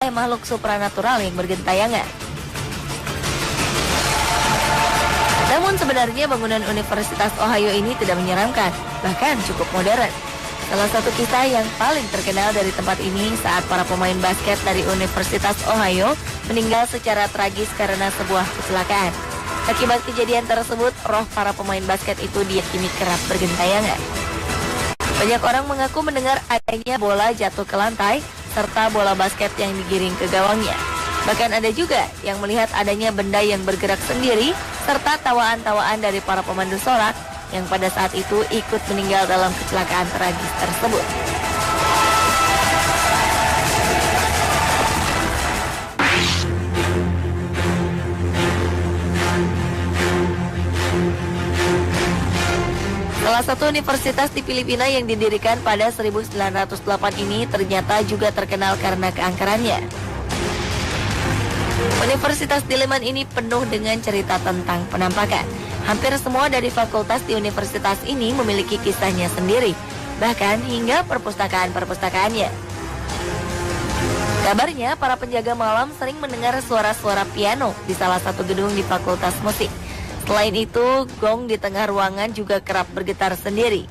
makhluk supranatural yang bergentayangan. Namun sebenarnya bangunan Universitas Ohio ini tidak menyeramkan, bahkan cukup modern. Salah satu kisah yang paling terkenal dari tempat ini saat para pemain basket dari Universitas Ohio meninggal secara tragis karena sebuah kecelakaan. Akibat kejadian tersebut, roh para pemain basket itu diyakini kerap bergentayangan. Banyak orang mengaku mendengar adanya bola jatuh ke lantai serta bola basket yang digiring ke gawangnya. Bahkan ada juga yang melihat adanya benda yang bergerak sendiri serta tawaan-tawaan dari para pemandu sorak yang pada saat itu ikut meninggal dalam kecelakaan tragis tersebut. Salah satu universitas di Filipina yang didirikan pada 1908 ini ternyata juga terkenal karena keangkerannya. Universitas Diliman ini penuh dengan cerita tentang penampakan. Hampir semua dari fakultas di universitas ini memiliki kisahnya sendiri, bahkan hingga perpustakaan-perpustakaannya. Kabarnya, para penjaga malam sering mendengar suara-suara piano di salah satu gedung di fakultas musik. Selain itu, gong di tengah ruangan juga kerap bergetar sendiri.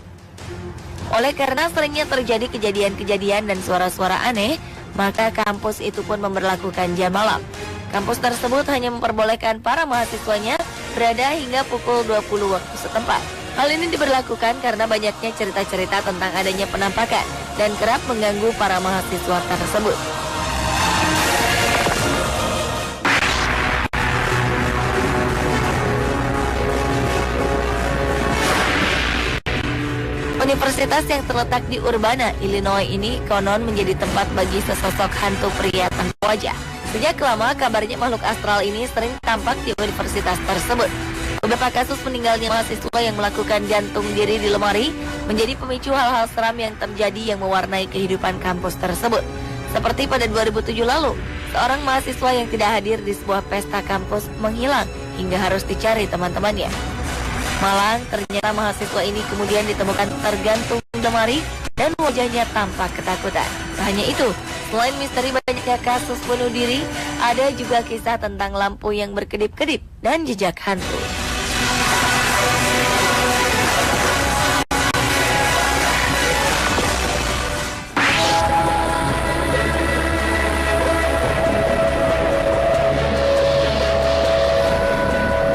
Oleh karena seringnya terjadi kejadian-kejadian dan suara-suara aneh, maka kampus itu pun memberlakukan jam malam. Kampus tersebut hanya memperbolehkan para mahasiswanya berada hingga pukul 20 waktu setempat. Hal ini diberlakukan karena banyaknya cerita-cerita tentang adanya penampakan dan kerap mengganggu para mahasiswa tersebut. Universitas yang terletak di Urbana, Illinois ini konon menjadi tempat bagi sesosok hantu pria tanpa wajah. Sejak lama kabarnya makhluk astral ini sering tampak di universitas tersebut. Beberapa kasus meninggalnya mahasiswa yang melakukan gantung diri di lemari menjadi pemicu hal-hal seram yang terjadi yang mewarnai kehidupan kampus tersebut. Seperti pada 2007 lalu, seorang mahasiswa yang tidak hadir di sebuah pesta kampus menghilang hingga harus dicari teman-temannya. Malang, ternyata mahasiswa ini kemudian ditemukan tergantung di lemari dan wajahnya tampak ketakutan. Tak hanya itu, selain misteri banyaknya kasus bunuh diri, ada juga kisah tentang lampu yang berkedip-kedip dan jejak hantu.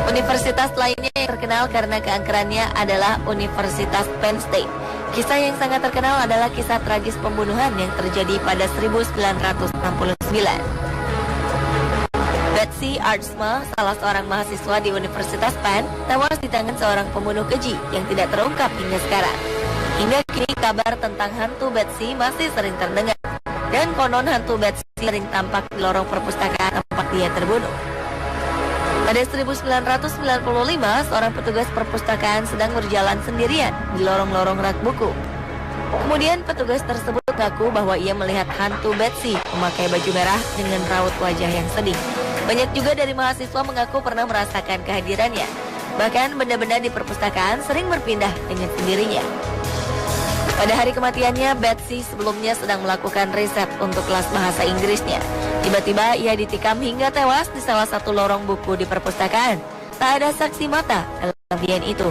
Universitas lainnya yang terkenal karena keangkerannya adalah Universitas Penn State. Kisah yang sangat terkenal adalah kisah tragis pembunuhan yang terjadi pada 1969. Betsy Artsma, salah seorang mahasiswa di Universitas Penn, tewas di tangan seorang pembunuh keji yang tidak terungkap hingga sekarang. Hingga kini kabar tentang hantu Betsy masih sering terdengar. Dan konon hantu Betsy sering tampak di lorong perpustakaan tempat dia terbunuh. Pada 1995, seorang petugas perpustakaan sedang berjalan sendirian di lorong-lorong rak buku. Kemudian petugas tersebut mengaku bahwa ia melihat hantu Betsy memakai baju merah dengan raut wajah yang sedih. Banyak juga dari mahasiswa mengaku pernah merasakan kehadirannya. Bahkan benda-benda di perpustakaan sering berpindah dengan sendirinya. Pada hari kematiannya, Betsy sebelumnya sedang melakukan riset untuk kelas bahasa Inggrisnya. Tiba-tiba ia ditikam hingga tewas di salah satu lorong buku di perpustakaan. Tak ada saksi mata dalam kejadian itu.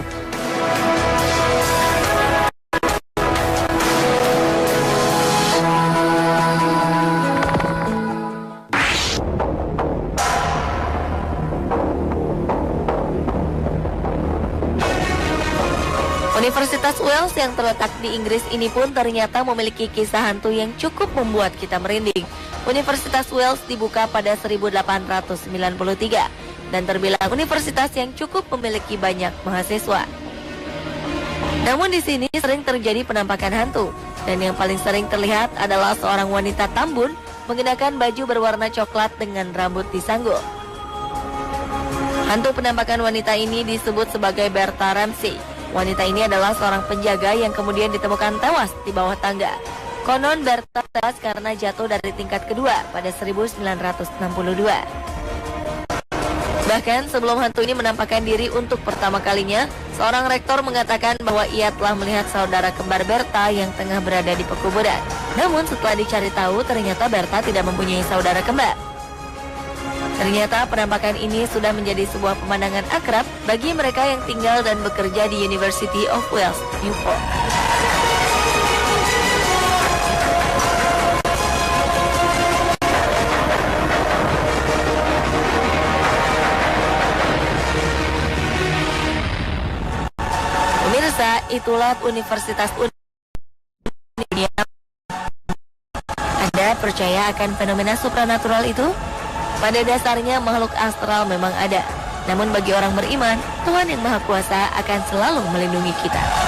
Universitas Wales yang terletak di Inggris ini pun ternyata memiliki kisah hantu yang cukup membuat kita merinding. Universitas Wales dibuka pada 1893 dan terbilang universitas yang cukup memiliki banyak mahasiswa. Namun di sini sering terjadi penampakan hantu, dan yang paling sering terlihat adalah seorang wanita tambun mengenakan baju berwarna coklat dengan rambut disanggul. Hantu penampakan wanita ini disebut sebagai Bertha Ramsey. Wanita ini adalah seorang penjaga yang kemudian ditemukan tewas di bawah tangga. Konon Bertha tewas karena jatuh dari tingkat kedua pada 1962. Bahkan sebelum hantu ini menampakkan diri untuk pertama kalinya, seorang rektor mengatakan bahwa ia telah melihat saudara kembar Berta yang tengah berada di pekuburan. Namun setelah dicari tahu, ternyata Berta tidak mempunyai saudara kembar. Ternyata penampakan ini sudah menjadi sebuah pemandangan akrab bagi mereka yang tinggal dan bekerja di University of Wales, Newport. Pemirsa, itulah Universitas Dunia. Anda percaya akan fenomena supranatural itu? Pada dasarnya makhluk astral memang ada. Namun bagi orang beriman, Tuhan yang Maha Kuasa akan selalu melindungi kita.